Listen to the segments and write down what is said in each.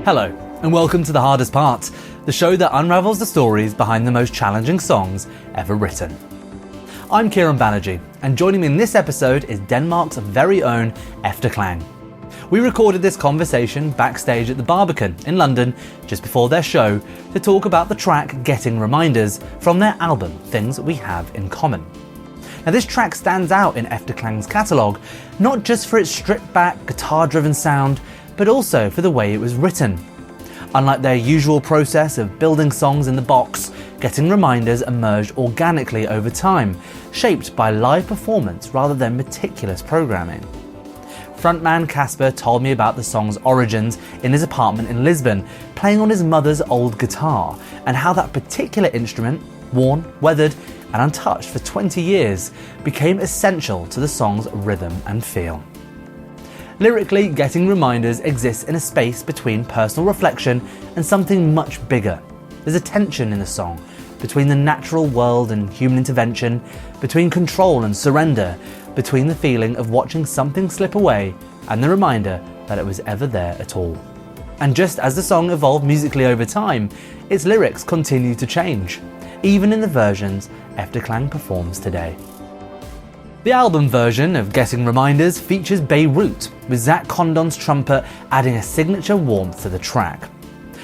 Hello, and welcome to The Hardest Part, the show that unravels the stories behind the most challenging songs ever written. I'm Kieron Banerji, and joining me in this episode is Denmark's very own Efterklang. We recorded this conversation backstage at the Barbican in London just before their show to talk about the track Getting Reminders from their album Things We Have in Common. Now, this track stands out in Efterklang's catalogue, not just for its stripped-back, guitar-driven sound, but also for the way it was written. Unlike their usual process of building songs in the box, Getting Reminders emerged organically over time, shaped by live performance rather than meticulous programming. Frontman Casper told me about the song's origins in his apartment in Lisbon, playing on his mother's old guitar, and how that particular instrument, worn, weathered, and untouched for 20 years, became essential to the song's rhythm and feel. Lyrically, Getting Reminders exists in a space between personal reflection and something much bigger. There's a tension in the song between the natural world and human intervention, between control and surrender, between the feeling of watching something slip away and the reminder that it was ever there at all. And just as the song evolved musically over time, its lyrics continue to change, even in the versions Efterklang performs today. The album version of Getting Reminders features Beirut, with Zach Condon's trumpet adding a signature warmth to the track.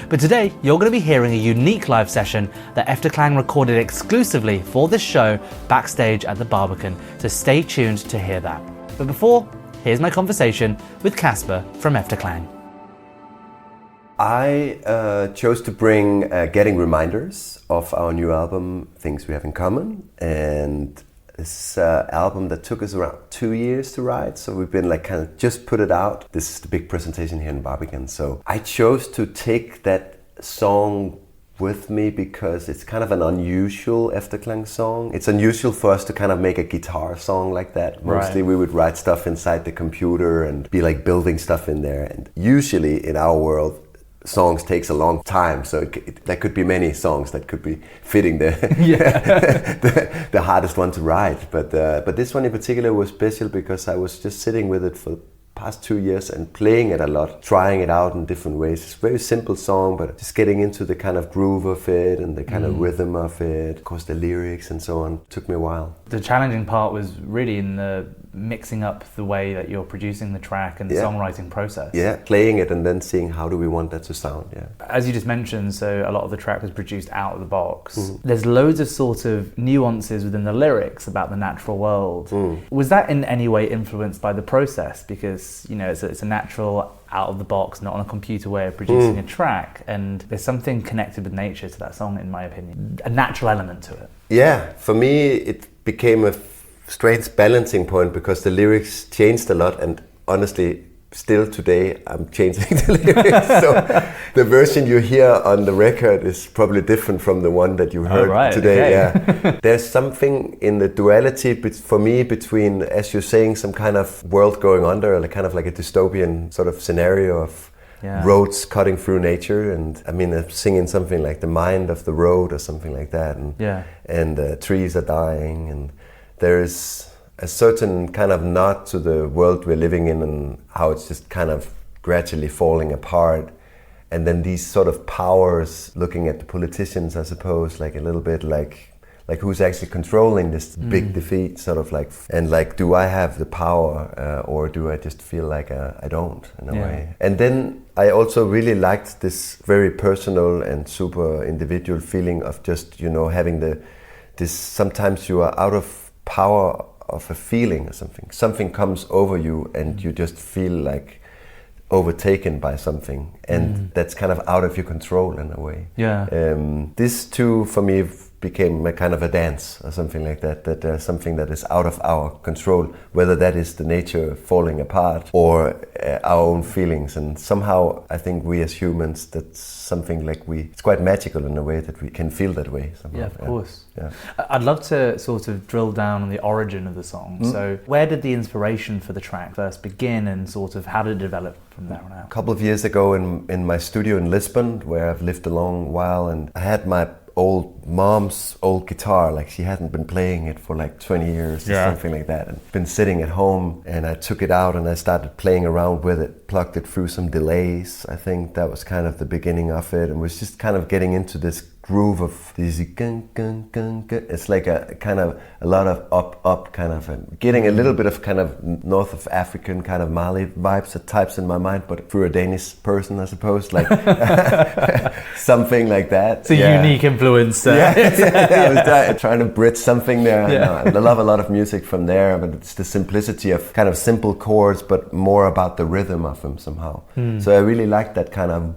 But today, you're going to be hearing a unique live session that Efterklang recorded exclusively for this show backstage at the Barbican, so stay tuned to hear that. But before, here's my conversation with Casper from Efterklang. I chose to bring Getting Reminders of our new album, Things We Have in Common, and this album that took us around 2 years to write, so we've been kind of just put it out. This is the big presentation here in Barbican. So I chose to take that song with me because it's kind of an unusual Efterklang song. It's unusual for us to kind of make a guitar song like that. Mostly we would write stuff inside the computer and be like building stuff in there. And usually in our world, songs takes a long time, so there could be many songs that could be fitting the the hardest one to write. But this one in particular was special because I was just sitting with it for the past 2 years and playing it a lot, trying it out in different ways. It's a very simple song, but just getting into the kind of groove of it and the kind of rhythm of it, of course the lyrics and so on, took me a while. The challenging part was really in the mixing up the way that you're producing the track and the songwriting process. Yeah, playing it and then seeing how do we want that to sound, As you just mentioned, so a lot of the track was produced out of the box. There's loads of sort of nuances within the lyrics about the natural world. Was that in any way influenced by the process? Because, you know, it's a natural, out of the box, not on a computer way of producing a track, and there's something connected with nature to that song, in my opinion. A natural element to it. Yeah, for me it became a strange balancing point because the lyrics changed a lot, and honestly still today I'm changing the lyrics. So the version you hear on the record is probably different from the one that you heard today. Okay. There's something in the duality for me between, as you're saying, some kind of world going under, like kind of like a dystopian sort of scenario of roads cutting through nature, and I mean I'm singing something like the mind of the road or something like that, and trees are dying, and there is a certain kind of nod to the world we're living in and how it's just kind of gradually falling apart. And then these sort of powers, looking at the politicians, I suppose, like a little bit like who's actually controlling this big defeat, sort of like, and like, do I have the power or do I just feel like I don't, in a way? And then I also really liked this very personal and super individual feeling of just, you know, having this, sometimes you are out of power of a feeling or something comes over you and you just feel like overtaken by something, and that's kind of out of your control in a way. This too for me became a kind of a dance or something like that there's something that is out of our control, whether that is the nature falling apart or our own feelings. And somehow I think we as humans, that's something like it's quite magical in a way that we can feel that way somehow. Yeah, of course. I'd love to sort of drill down on the origin of the song. So where did the inspiration for the track first begin, and sort of how did it develop from there on out? A couple of years ago in my studio in Lisbon, where I've lived a long while, and I had my mom's old guitar, like she hadn't been playing it for like 20 years or something like that, and been sitting at home, and I took it out and I started playing around with it, plugged it through some delays. I think that was kind of the beginning of it, and was just kind of getting into this groove of these gun gun gun gun. It's like a kind of a lot of up kind of getting a little bit of kind of North of African kind of Mali vibes at types in my mind, but through a Danish person, I suppose, like something like that. It's a unique influence. I was trying to bridge something there. I love a lot of music from there, but it's the simplicity of kind of simple chords, but more about the rhythm of them somehow. So I really like that kind of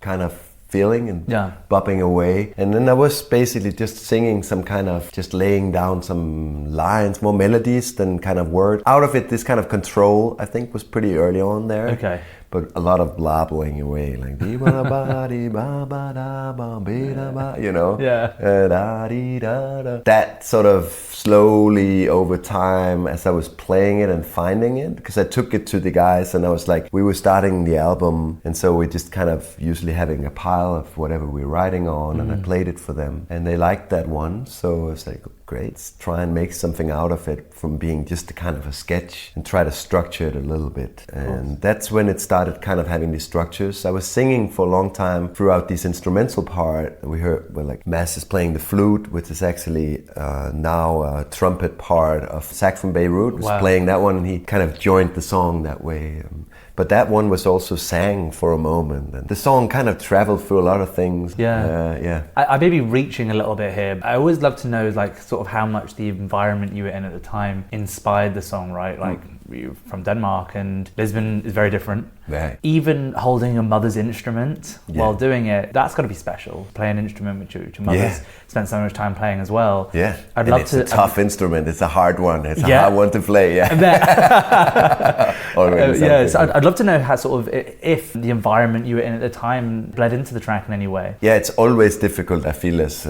kind of feeling and bopping away. And then I was basically just singing some kind of, just laying down some lines, more melodies than kind of words. Out of it, this kind of control, I think, was pretty early on there. Okay. But a lot of blabbing away, like, you know? That sort of slowly over time, as I was playing it and finding it, because I took it to the guys and I was like, we were starting the album, and so we're just kind of usually having a pile of whatever we're writing on, and I played it for them. And they liked that one, so I was like, great, let's try and make something out of it from being just a kind of a sketch and try to structure it a little bit. And that's when it started kind of having these structures. I was singing for a long time throughout this instrumental part. We heard, well, like Mads is playing the flute, which is actually now a trumpet part of Zach from Beirut was playing that one, and he kind of joined the song that way. But that one was also sang for a moment, and the song kind of traveled through a lot of things. I may be reaching a little bit here. I always love to know, like, sort of how much the environment you were in at the time inspired the song, right? Like, you're from Denmark, and Lisbon is very different. Right. Even holding a mother's instrument while doing it, that's got to be special. Play an instrument which your mother's spent so much time playing as well. Yeah, it's a tough instrument. It's a hard one. It's a hard one to play. So I'd love to know how sort of if the environment you were in at the time bled into the track in any way. Yeah, it's always difficult, I feel, as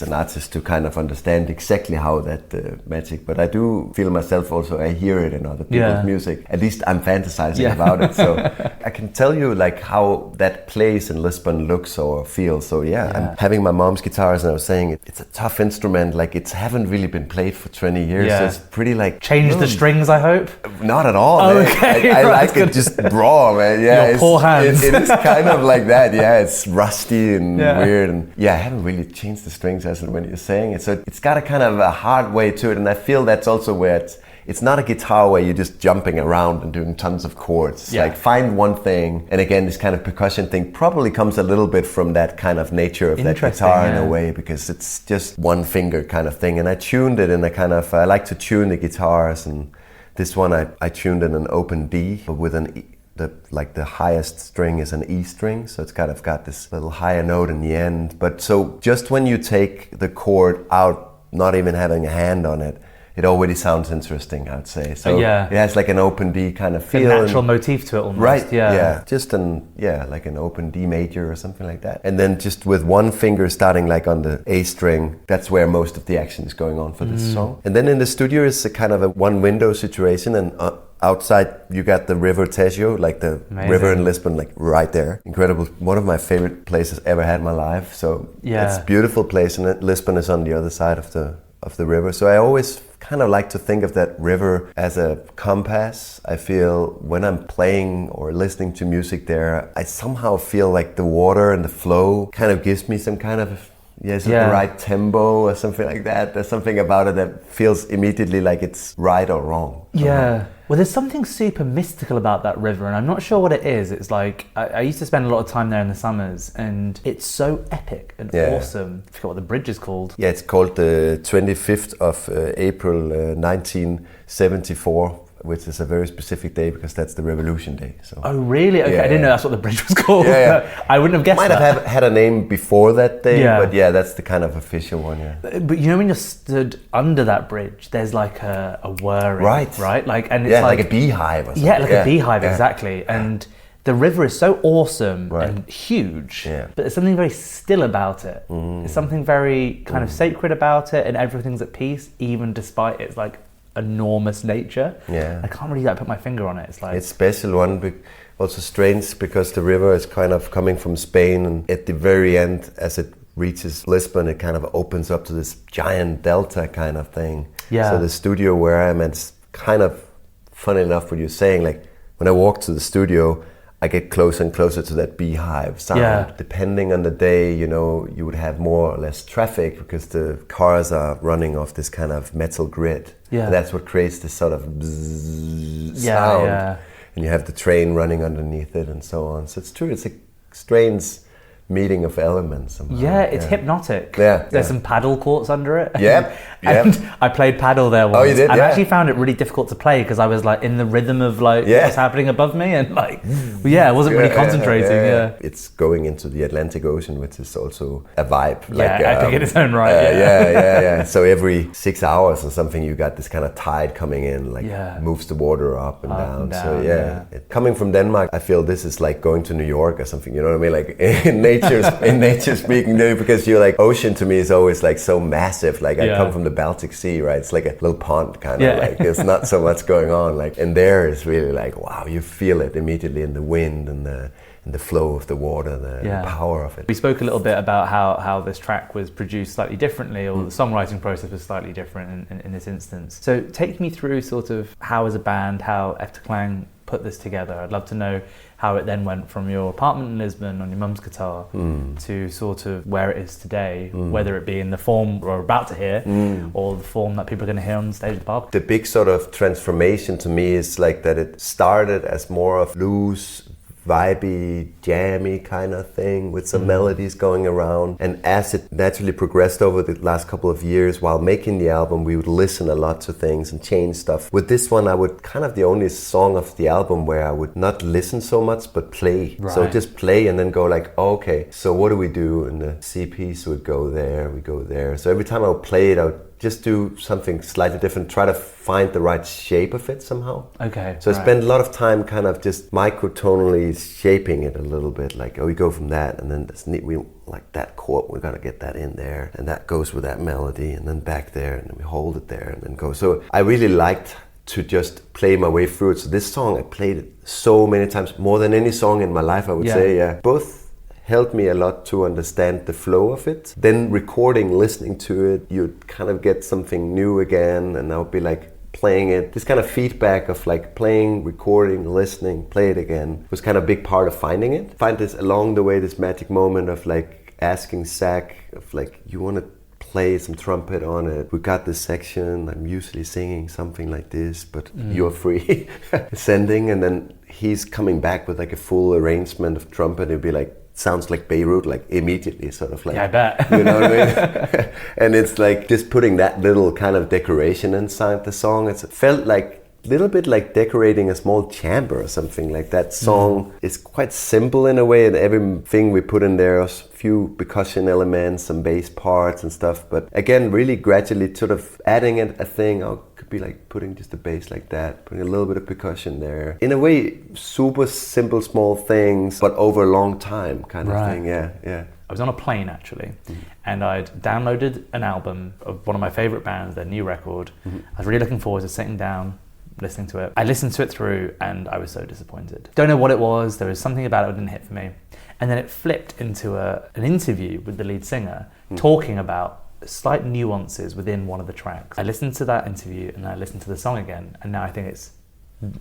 an artist to kind of understand exactly how that magic. But I do feel myself also. I hear it in other people's music. At least I'm fantasizing about it. So I can tell you like how that place in Lisbon looks or feels. So I'm having my mom's guitars, and I was saying it's a tough instrument. Like, it haven't really been played for 20 years. So it's pretty like change the strings, I hope. Not at all. Man. Okay, I like it just raw, man. Your poor hands. It is kind of like that. It's rusty and weird, and I haven't really changed the strings as when you're saying it. So it's got a kind of a hard way to it, and I feel that's also where it's not a guitar where you're just jumping around and doing tons of chords. Like, find one thing, and again, this kind of percussion thing probably comes a little bit from that kind of nature of that guitar in a way, because it's just one finger kind of thing. And I tuned it in a kind of, I like to tune the guitars, and this one I tuned in an open D, but with the highest string is an E string, so it's kind of got this little higher note in the end. But so just when you take the chord out, not even having a hand on it, it already sounds interesting, I'd say. So it has like an open D kind of feel. A natural motif to it almost. Right, just like an open D major or something like that. And then just with one finger starting like on the A string, that's where most of the action is going on for this song. And then in the studio it's a kind of a one window situation, and outside you got the River Tejo, like the river in Lisbon, like right there. Incredible. One of my favorite places ever had in my life. So it's a beautiful place, and Lisbon is on the other side of the river. So I always kind of like to think of that river as a compass. I feel when I'm playing or listening to music there, I somehow feel like the water and the flow kind of gives me some kind of the right tempo or something like that. There's something about it that feels immediately like it's right or wrong. Well, there's something super mystical about that river, and I'm not sure what it is. It's like, I used to spend a lot of time there in the summers, and it's so epic and awesome. I forgot what the bridge is called. Yeah, it's called the 25th of April 1974, which is a very specific day because that's the Revolution Day. So. Oh, really? Okay, I didn't know that's what the bridge was called. I wouldn't have guessed that. Might have had a name before that day, but that's the kind of official one, But you know, when you're stood under that bridge, there's like a whirring, right? Like, and it's like a beehive or something. Yeah, like a beehive, exactly. And the river is so awesome and huge, but there's something very still about it. There's something very kind of sacred about it, and everything's at peace, even despite its like enormous nature. I can't really put my finger on it. It's like, it's special one Also strange because the river is kind of coming from Spain, and at the very end, as it reaches Lisbon, it kind of opens up to this giant delta kind of thing. Yeah. So the studio where I'm at, it's kind of funny enough what you're saying. Like when I walk to the studio, I get closer and closer to that beehive sound. Yeah. Depending on the day, you know, you would have more or less traffic because the cars are running off this kind of metal grid. Yeah. And that's what creates this sort of bzzz Yeah, sound. yeah. And you have the train running underneath it and so on. So it's true, it's a strange meeting of elements somehow. Yeah, it's hypnotic. Yeah, There's some paddle courts under it. Yep, And yep. I played paddle there once. Oh, you did? And Yeah. I actually found it really difficult to play because I was like in the rhythm of like Yeah. what's happening above me, and like, I wasn't really concentrating. Yeah. It's going into the Atlantic Ocean, which is also a vibe. Epic in its own right. Yeah. So every 6 hours or something, you got this kind of tide coming in, like moves the water up and down. So coming from Denmark, I feel this is like going to New York or something. You know what I mean? Like in nature speaking, because you're like, ocean to me is always like so massive. Like I come from the Baltic Sea, right? It's like a little pond kind of like there's not so much going on. Like, and there is really like, wow, you feel it immediately in the wind and the flow of the water, the power of it. We spoke a little bit about how this track was produced slightly differently, or the songwriting process was slightly different in this instance. So take me through sort of how as a band, how Efterklang put this together. I'd love to know how it then went from your apartment in Lisbon on your mum's guitar to sort of where it is today, whether it be in the form we're about to hear or the form that people are going to hear on stage at the Barbican. The big sort of transformation to me is like that it started as more of loose, vibey, jammy kind of thing with some melodies going around. And as it naturally progressed over the last couple of years while making the album, we would listen a lot to things and change stuff. With this one, I would kind of the only song of the album where I would not listen so much, but play. Right. So just play and then go like, oh, okay, so what do we do? And the C piece would go there, we go there. So every time I would play it, I would just do something slightly different, try to find the right shape of it somehow. Okay. So I spend a lot of time kind of just microtonally shaping it a little bit, like, oh, we go from that, and then we like that chord, we're gonna get that in there, and that goes with that melody, and then back there, and then we hold it there, and then go. So I really liked to just play my way through it. So this song, I played it so many times, more than any song in my life, I would say. Both helped me a lot to understand the flow of it. Then recording, listening to it, you'd kind of get something new again, and I would be like playing it. This kind of feedback of like playing, recording, listening, play it again was kind of a big part of finding it. Find this along the way, this magic moment of like asking Zach of like, you want to play some trumpet on it? We got this section, I'm usually singing something like this, but you're free. Sending, and then he's coming back with like a full arrangement of trumpet. It'd be like, sounds like Beirut, like immediately, sort of like. Yeah, I bet. You know what I mean? And it's like just putting that little kind of decoration inside the song. It felt like a little bit like decorating a small chamber or something like that. Song is quite simple in a way, and everything we put in there, a few percussion elements, some bass parts and stuff. But again, really gradually sort of adding it a thing. Could be like putting just a bass like that, putting a little bit of percussion there. In a way, super simple, small things, but over a long time kind of thing. Yeah. I was on a plane actually, and I'd downloaded an album of one of my favorite bands, their new record. I was really looking forward to sitting down, listening to it. I listened to it through and I was so disappointed. Don't know what it was, there was something about it that didn't hit for me. And then it flipped into an interview with the lead singer talking about slight nuances within one of the tracks. I listened to that interview and I listened to the song again, and now I think it's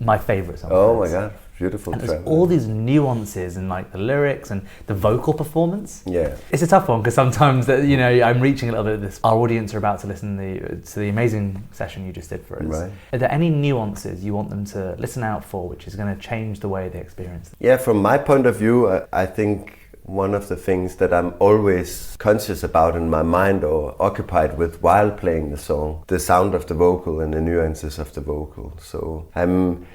my favourite song. Oh my god, beautiful and track. there's all these nuances in like the lyrics and the vocal performance. Yeah. It's a tough one because sometimes I'm reaching a little bit of this. Our audience are about to listen to the amazing session you just did for us. Right. Are there any nuances you want them to listen out for which is going to change the way they experience it? Yeah, from my point of view, I think one of the things that I'm always conscious about in my mind or occupied with while playing the song, the sound of the vocal and the nuances of the vocal. So I'm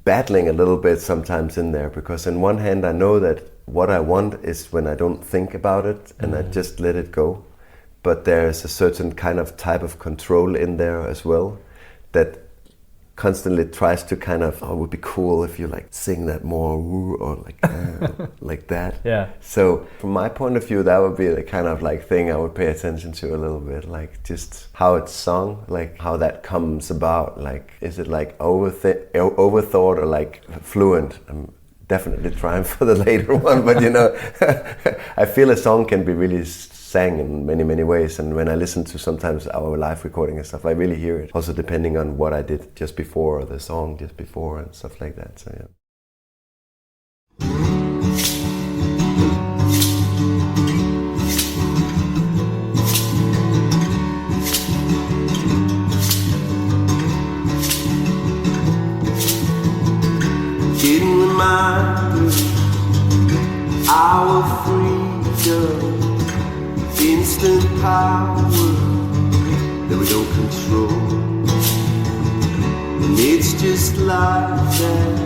battling a little bit sometimes in there, because on one hand I know that what I want is when I don't think about it and I just let it go. But there's a certain kind of type of control in there as well that constantly tries to kind of, oh, it would be cool if you like sing that more, or like like that. Yeah. So from my point of view, that would be the kind of like thing I would pay attention to a little bit, like just how it's sung, like how that comes about. Like, is it like overthought or like fluent? I'm definitely trying for the later one, but you know, I feel a song can be really sang in many, many ways, and when I listen to sometimes our live recording and stuff, I really hear it. Also depending on what I did just before, or the song just before, and stuff like that, so yeah. Getting reminded our freedom, instant power that we don't control. And it's just like that.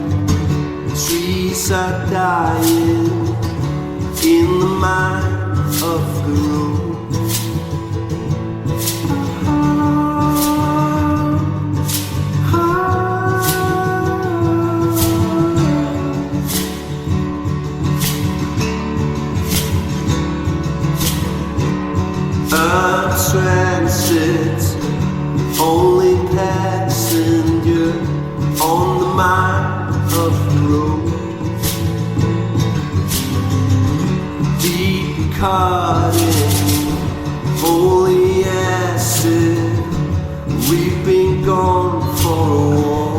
Trees are dying in the mind of the road. Transit, only passenger on the mind of the road. Deep caught in holy acid, we've been gone for a while.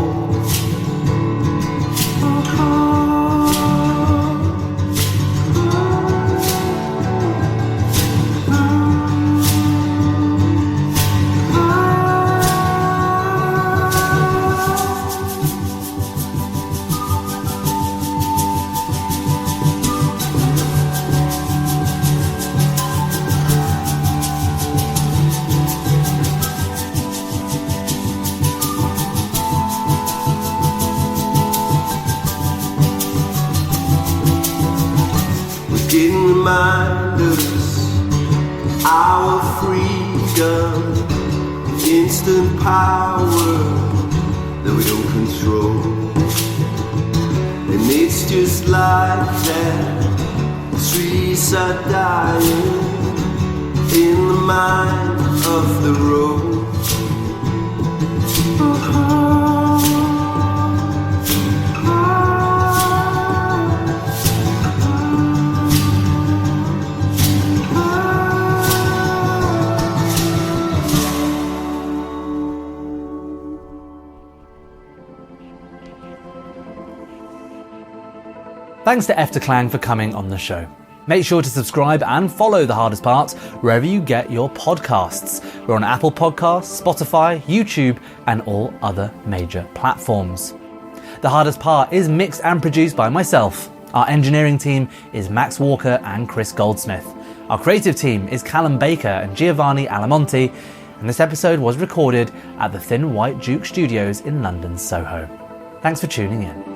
Didn't remind us our freedom, instant power that we don't control. And it's just like that. Trees are dying in the mind of the road. Thanks to Efterklang for coming on the show. Make sure to subscribe and follow The Hardest Part wherever you get your podcasts. We're on Apple Podcasts, Spotify, YouTube, and all other major platforms. The Hardest Part is mixed and produced by myself. Our engineering team is Max Walker and Chris Goldsmith. Our creative team is Callum Baker and Giovanni Alamonti, and this episode was recorded at the Thin White Duke Studios in London's Soho. Thanks for tuning in.